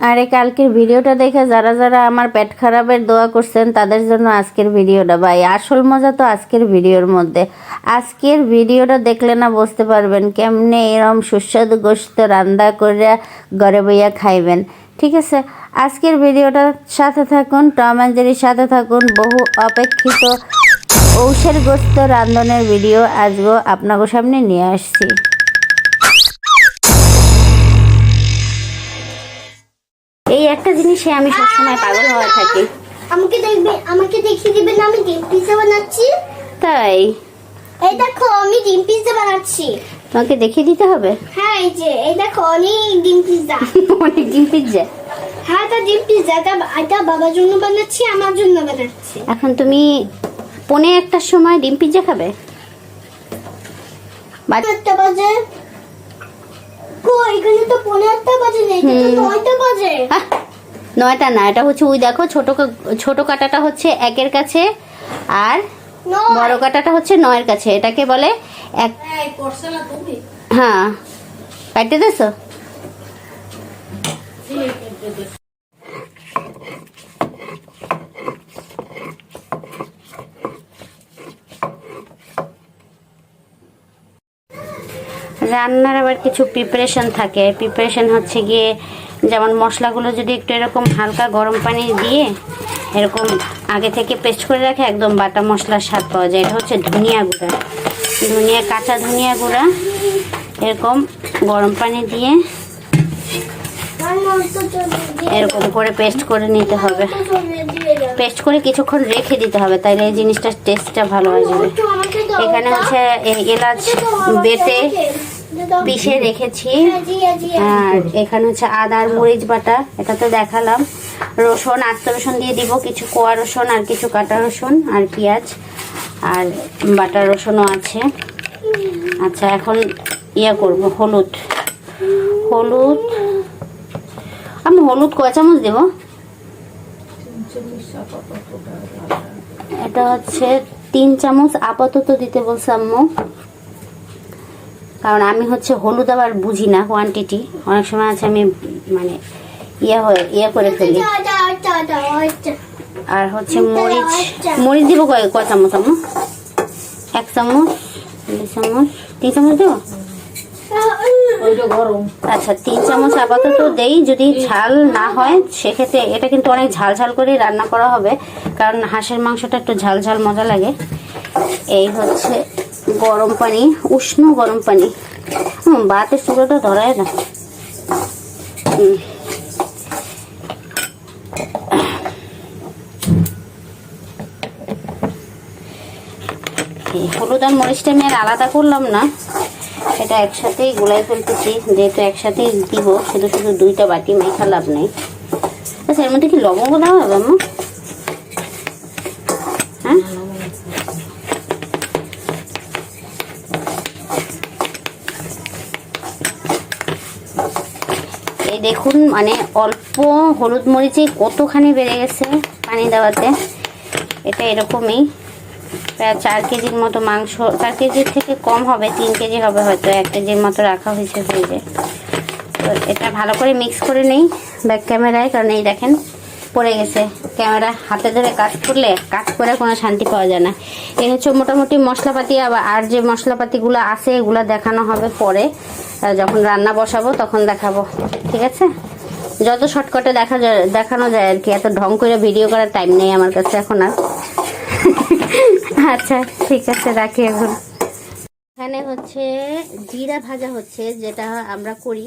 আরে কালকের ভিডিওটা দেখে যারা যারা আমার পেট খারাপের দোয়া করছেন তাদের জন্য আজকের ভিডিওটা। ভাই আসল মজা তো আজকের ভিডিওর মধ্যে। আজকের ভিডিওটা দেখলে না বুঝতে পারবেন কেমনে এরম সুস্বাদু গোশত রান্না করে ঘরে বইয়া খাইবেন। ঠিক আছে, আজকের ভিডিওটার সাথে থাকুন, টম অ্যান্ড জেরির সাথে থাকুন। বহু অপেক্ষিত ঔষের গোশত রান্ধনের ভিডিও আজও আপনাদের সামনে নিয়ে আসছি। এই একটা জিনিসে আমি সবসময় পাগল হয়ে থাকি। আমাকে দেখিয়ে দিবেন না, আমি ডিম পিৎজা বানাচ্ছি। তাই? এই দেখো আমি ডিম পিৎজা বানাচ্ছি। তোমাকে দেখিয়ে দিতে হবে? হ্যাঁ এই দেখো অনেক ডিম পিৎজা। অনেক ডিম পিৎজা? হ্যাঁ এটা ডিম পিৎজা, এটা বাবার জন্য বানাচ্ছি, আমার জন্য বানাচ্ছি। এখন তুমি 1:45টার সময় ডিম পিৎজা খাবে? 1:00 বাজে? এখানে তো 1:45 বাজে নেই, এটা তো 9টা বাজে। 9টা না, এটা হচ্ছে ওই দেখো ছোট কাটাটা হচ্ছে 1-এর কাছে আর বড় কাটাটা হচ্ছে 9-এর কাছে। এটাকে বলে এক। হ্যাঁ কাটতে দেছো? রান্নার আবার কিছু প্রিপারেশন থাকে। প্রিপারেশন হচ্ছে গিয়ে যেমন মশলাগুলো যদি একটু এরকম হালকা গরম পানি দিয়ে এরকম আগে থেকে পেস্ট করে রাখে, একদম বাটা মশলার স্বাদ পাওয়া যায়। এটা হচ্ছে ধনিয়া গুঁড়া, কাঁচা ধনিয়া গুঁড়া এরকম গরম পানি দিয়ে এরকম করে পেস্ট করে নিতে হবে। পেস্ট করে কিছুক্ষণ রেখে দিতে হবে, তাইলে এই জিনিসটার টেস্টটা ভালো হয়ে যাবে। এখানে হচ্ছে এলাচ বেটে পিষে রেখেছি, আর এখানে হচ্ছে আদা আর মরিচ বাটা, এটা তো দেখালাম। রসুন, আস্ত রসুন দিয়ে দিব, কিছু কোয়া রসুন আর কিছু কাটা রসুন আর পেঁয়াজ আর বাটা রসুনও আছে। আচ্ছা এখন করব হলুদ। আমি হলুদ কয় চামচ দেব? এটা হচ্ছে 3 চামচ আপাতত দিতে বলছে আম্মু, কারণ আমি হচ্ছে হলুদ আবার বুঝি না কোয়ান্টিটি। অনেক সময় আছে আমি মানে করে ফেলি। আর হচ্ছে মরিচ দিব কয় চামচ আম্মু? 1 চামচ, 2 চামচ, 3 চামচ দেবো? আচ্ছা 3 চামচ আপাতত দেই। যদি ঝাল না হয় সেক্ষেত্রে, এটা কিন্তু অনেক ঝাল ঝাল করে রান্না করা হবে, কারণ হাঁসের মাংসটা একটু ঝাল ঝাল মজা লাগে। এই হচ্ছে গরম পানি, উষ্ণ গরম পানি। বাতের চুলোটা ধরায় না। হলুদ আর মরিচটা আমি আর আলাদা করলাম না, এটা একসাথেই গোলাই ফেলতেছি। যেহেতু একসাথেই দিব, শুধু শুধু 2টা বাটি মাইখা লাভ নেই। আচ্ছা এর মধ্যে কি লবঙ্গ দেওয়া হবে আম্মু? হ্যাঁ এই দেখুন, মানে অল্প হলুদ মরিচে কতখানি বেড়ে গেছে পানি দেওয়াতে। এটা এরকমই প্রায় 4 কেজির মতো মাংস, 4 কেজির থেকে কম হবে, 3 কেজি হবে হয়তো, 1 কেজির মতো রাখা হয়েছে ফ্রিজে। তো এটা ভালো করে মিক্স করে নেই ব্যাক ক্যামেরায়, কারণ এই দেখেন পড়ে গেছে। ক্যামেরা হাতে ধরে কাজ করে কোনো শান্তি পাওয়া যায় না। এই হচ্ছে মোটামুটি মশলাপাতি। আর যে মশলাপাতিগুলো আছে এগুলো দেখানো হবে পরে, যখন রান্না বসাবো তখন দেখাবো। ঠিক আছে, যত শর্টকাটে দেখানো যায় আর কি। এত ঢং করে ভিডিও করার টাইম নেই আমার কাছে এখন আর। আচ্ছা ঠিক আছে, রাখি এখন। এখানে হচ্ছে জিরা ভাজা হচ্ছে, যেটা আমরা করি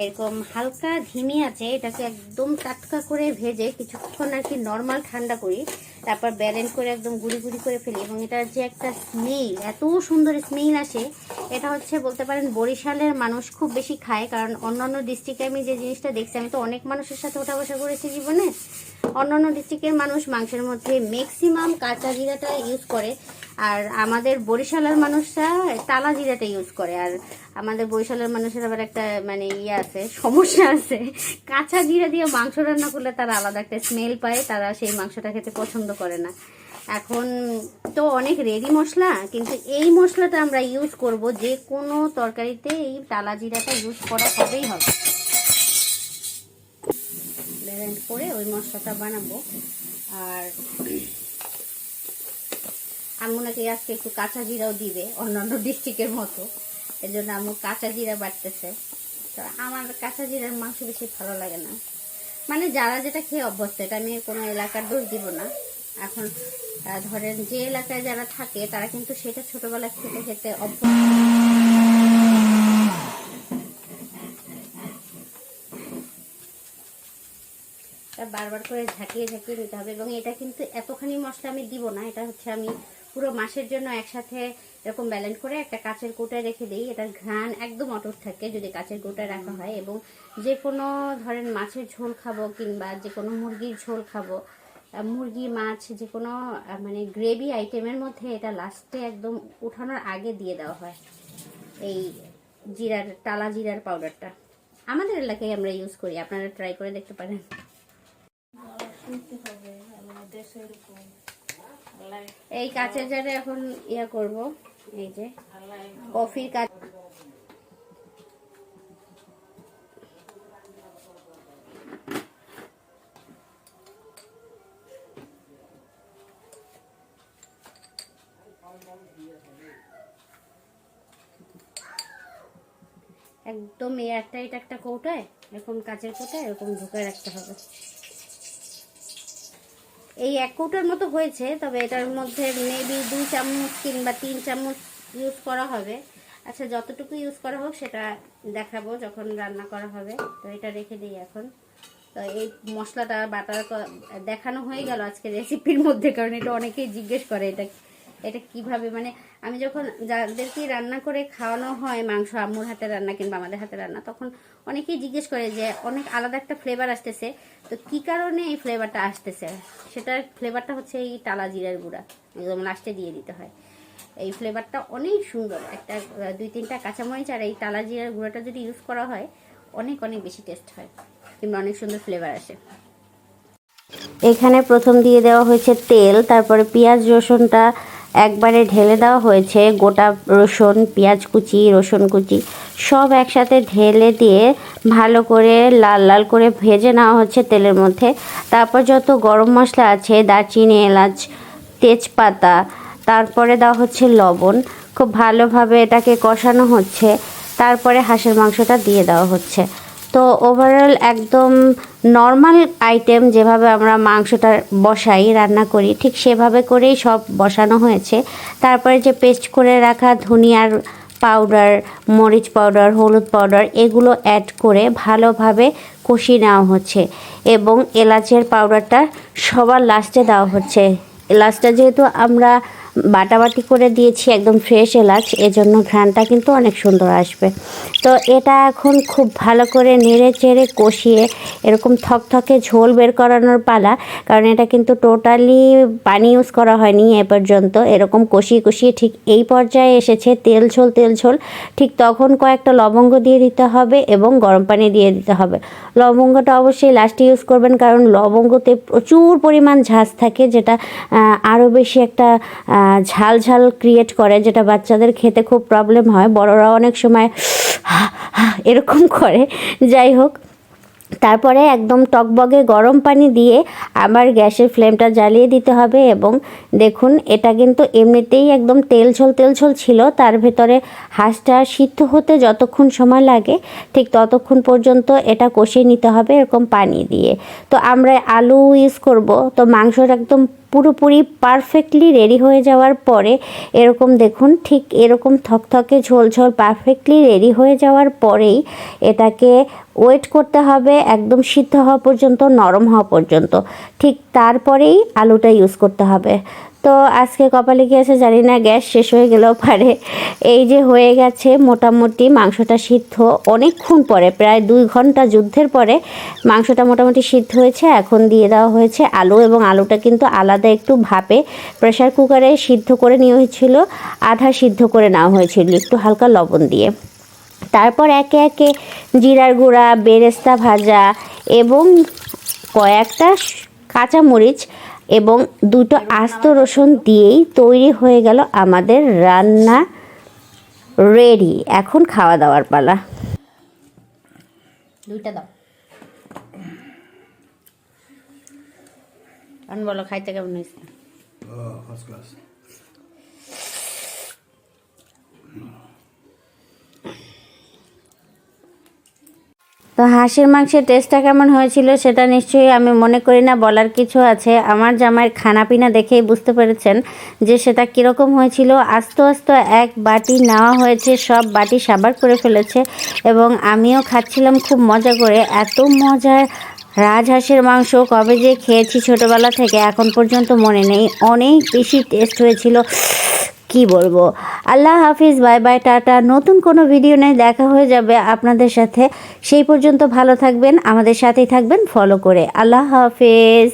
এরকম হালকা ধিমি আছে। এটাকে একদম টাটকা করে ভেজে কিছুক্ষণ আর কি নর্মাল ঠান্ডা করি, তারপর ব্যালেন্ড করে একদম গুঁড়ি গুঁড়ি করে ফেলি। এবং এটার যে একটা স্মেল, এত সুন্দর স্মেল আসে, এটা হচ্ছে বলতে পারেন বরিশালের মানুষ খুব বেশি খায়। কারণ অন্যান্য ডিস্ট্রিক্টে আমি যে জিনিসটা দেখছি, আমি তো অনেক মানুষের সাথে ওঠা বসা করেছি জীবনে, অন্যান্য ডিস্ট্রিক্টের মানুষ মাংসের মধ্যে ম্যাক্সিমাম কাঁচা জিরাটা ইউজ করে, আর আমাদের বরিশালের মানুষরা টালা জিরাটা ইউজ করে। আর আমাদের বরিশালের মানুষের আবার একটা মানে আছে, সমস্যা আছে, কাঁচা জিরা দিয়ে মাংস রান্না করলে তারা আলাদা একটা স্মেল পায়, তারা সেই মাংসটা খেতে পছন্দ করে না। এখন তো অনেক রেডি মশলা, কিন্তু এই মশলাটা আমরা ইউজ করব যে কোনো তরকারিতে, এই টালা জিরাটা ইউজ করা হবেই হবে। ব্লেন্ড করে ওই মশলাটা বানাবো। আর আম্মু নাকি আজকে একটু কাঁচা জিরাও দিবে অন্যান্য ডিস্ট্রিক্টের মতো, এই জন্য আম্মু কাঁচা জিরা বাটতেছে। তো আমার কাঁচা জিরার মাংস বেশি ভালো লাগে না, মানে যারা যেটা খেয়ে অভ্যস্ত, এটা আমি কোনো এলাকার দোষ দিব না। এখন ধরেন যে এলাকায় যারা থাকে তারা কিন্তু সেটা ছোটবেলা খেতে খেতে অভ্যস্ত। বারবার করে ঝাঁকিয়ে ঝাঁকিয়ে নিতে হবে। এবং এটা কিন্তু এতখানি মশলা আমি দিব না, এটা হচ্ছে আমি পুরো মাসের জন্য একসাথে এরকম ব্যালেন্স করে একটা কাচের কৌটায় রেখে দিই। এটার ঘ্রাণ একদম অটুট থাকে যদি কাচের কৌটায় রাখা হয়। এবং যে কোনো ধরেন মাছের ঝোল খাবো কিংবা যে কোনো মুরগির ঝোল খাবো, মুরগি মাছ যে কোনো মানে গ্রেভি আইটেমের মধ্যে এটা লাস্টে একদম উঠানোর আগে দিয়ে দেওয়া হয় এই জিরার, টালা জিরার পাউডারটা। আমাদের এলাকায় আমরা ইউজ করি, আপনারা ট্রাই করে দেখতে পারেন। এই কাঁচের জারে এখন ইয়া করব, এই যে কফির কাজ। একদম এয়ারটাইট একটা কৌটায়, এরকম কাঁচের কৌটায় এরকম ঢুকে রাখতে হবে। এই 1 কৌটার মতো হয়েছে, তবে এটার মধ্যে মেবি 2 চামচ কিংবা 3 চামচ ইউজ করা হবে। আচ্ছা, যতটুকু ইউজ করা হোক সেটা দেখাবো যখন রান্না করা হবে। তো এটা রেখে দিই এখন। তো এই মশলাটা বাটার দেখানো হয়ে গেল আজকে রেসিপির মধ্যে, কারণ এটা অনেকেই জিজ্ঞেস করে এটা কিভাবে, মানে আমি যখন যাদেরকে রান্না করে খাওয়ানো হয় মাংস, আম্মুর হাতে রান্না কিংবা আমাদের হাতে রান্না, তখন অনেকেই জিজ্ঞেস করে যে অনেক আলাদা একটা ফ্লেভার আসতেছে, তো কি কারণে এই ফ্লেভারটা আসতেছে। সেটার ফ্লেভারটা হচ্ছে এই টালা জিরার গুঁড়া, একদম লাস্টে দিয়ে দিতে হয়। এই ফ্লেভারটা অনেক সুন্দর, একটা 2-3টা কাঁচামরিচ আর এই টালা জিরার গুঁড়াটা যদি ইউজ করা হয় অনেক অনেক বেশি টেস্ট হয় কিংবা অনেক সুন্দর ফ্লেভার আসে। এখানে প্রথম দিয়ে দেওয়া হয়েছে তেল, তারপরে পেঁয়াজ রসুনটা একবারে ঢেলে দেওয়া হয়েছে। গোটা রসুন, পেঁয়াজ কুচি, রসুন কুচি সব একসাথে ঢেলে দিয়ে ভালো করে লাল লাল করে ভেজে নেওয়া হচ্ছে তেলের মধ্যে। তারপর যত গরম মশলা আছে, দারচিনি, এলাচ, তেজপাতা, তারপরে দেওয়া হচ্ছে লবণ, খুব ভালোভাবে এটাকে কষানো হচ্ছে। তারপরে হাঁসের মাংসটা দিয়ে দেওয়া হচ্ছে। তো ওভারঅল একদম নর্মাল আইটেম যেভাবে আমরা মাংসটা বসাই, রান্না করি, ঠিক সেভাবে করেই সব বসানো হয়েছে। তারপরে যে পেস্ট করে রাখা ধনিয়ার পাউডার, মরিচ পাউডার, হলুদ পাউডার এগুলো অ্যাড করে ভালোভাবে কষিয়ে নেওয়া হচ্ছে। এবং এলাচের পাউডারটা সবার লাস্টে দেওয়া হচ্ছে। এলাচটা যেহেতু আমরা বাটাবাটি করে দিয়েছি একদম ফ্রেশ এলাচ, এজন্য ঘ্রাণটা কিন্তু অনেক সুন্দর আসবে। তো এটা এখন খুব ভালো করে নেড়ে চেড়ে কষিয়ে এরকম থকথকে ঝোল বের করানোর পালা, কারণ এটা কিন্তু টোটালি পানি ইউজ করা হয়নি এ পর্যন্ত। এরকম কষিয়ে কষিয়ে ঠিক এই পর্যায়ে এসেছে তেল ঝোল, ঠিক তখন কয়েকটা লবঙ্গ দিয়ে দিতে হবে এবং গরম পানি দিয়ে দিতে হবে। লবঙ্গটা অবশ্যই লাস্টে ইউজ করবেন, কারণ লবঙ্গতে প্রচুর পরিমাণ ঝাঁজ থাকে, যেটা আরও বেশি একটা ঝাল ঝাল ক্রিয়েট করে, যেটা বাচ্চাদের খেতে খুব প্রবলেম হয়। বড়রা অনেক সময় এরকম করে। যাই হোক, তারপরে একদম টকবগে গরম পানি দিয়ে আবার গ্যাসের ফ্লেমটা জ্বালিয়ে দিতে হবে। এবং দেখুন, এটা কিন্তু এমনিতেই একদম তেল ঝোল ছিল, তার ভেতরে হাঁসটা সিদ্ধ হতে যতক্ষণ সময় লাগে ঠিক ততক্ষণ পর্যন্ত এটা কষিয়ে নিতে হবে এরকম পানি দিয়ে। তো আমরা আলু ইউজ করব, তো মাংসটা একদম পুরোপুরি পারফেক্টলি রেডি হয়ে যাওয়ার পরে এরকম দেখুন, ঠিক এরকম থকথকে ঝোল পারফেক্টলি রেডি হয়ে যাওয়ার পরেই এটাকে ওয়েট করতে হবে একদম সিদ্ধ হওয়া পর্যন্ত, নরম হওয়া পর্যন্ত। ঠিক তারপরেই আলুটা ইউজ করতে হবে। তো আজকে কপালে কি আছে জানি না, গ্যাস শেষ হয়ে গেলেও পারে। এই যে হয়ে গেছে মোটামুটি মাংসটা সিদ্ধ, অনেকক্ষণ পরে, প্রায় 2 ঘন্টা যুদ্ধের পরে মাংসটা মোটামুটি সিদ্ধ হয়েছে। এখন দিয়ে দেওয়া হয়েছে আলু, এবং আলুটা কিন্তু আলাদা একটু ভাপে প্রেশার কুকারে সিদ্ধ করে নেওয়া হয়েছিল, আধা সিদ্ধ করে নেওয়া হয়েছিল একটু হালকা লবণ দিয়ে। তারপর একে একে জিরার গুঁড়া, বেরেস্তা ভাজা এবং কয়েকটা কাঁচামরিচ এবং 2টো আস্ত রসুন দিয়েই তৈরি হয়ে গেল আমাদের রান্না রেডি। এখন খাওয়া দাওয়ার পালা। 2টা দাও। এখন বলো খাইতে কেমন হয়েছে? First class. তো হাঁসের মাংসের টেস্টটা কেমন হয়েছিল সেটা নিশ্চয়ই আমি মনে করি না বলার কিছু আছে। আমার জামাইয়ের খানাপিনা দেখেই বুঝতে পেরেছেন যে সেটা কীরকম হয়েছিল। আস্তে আস্তে এক বাটি নেওয়া হয়েছে, সব বাটি সাবার করে ফেলেছে এবং আমিও খাচ্ছিলাম খুব মজা করে। এত মজার রাজহাঁসের মাংস কবে যে খেয়েছি ছোটোবেলা থেকে এখন পর্যন্ত মনে নেই, অনেক বেশি টেস্ট হয়েছিল, কি বলবো। আল্লাহ হাফিজ, বাই বাই, টাটা। নতুন কোনো ভিডিও নেই, দেখা হয়ে যাবে আপনাদের সাথে। সেই পর্যন্ত ভালো থাকবেন, আমাদের সাথেই থাকবেন ফলো করে। আল্লাহ হাফিজ।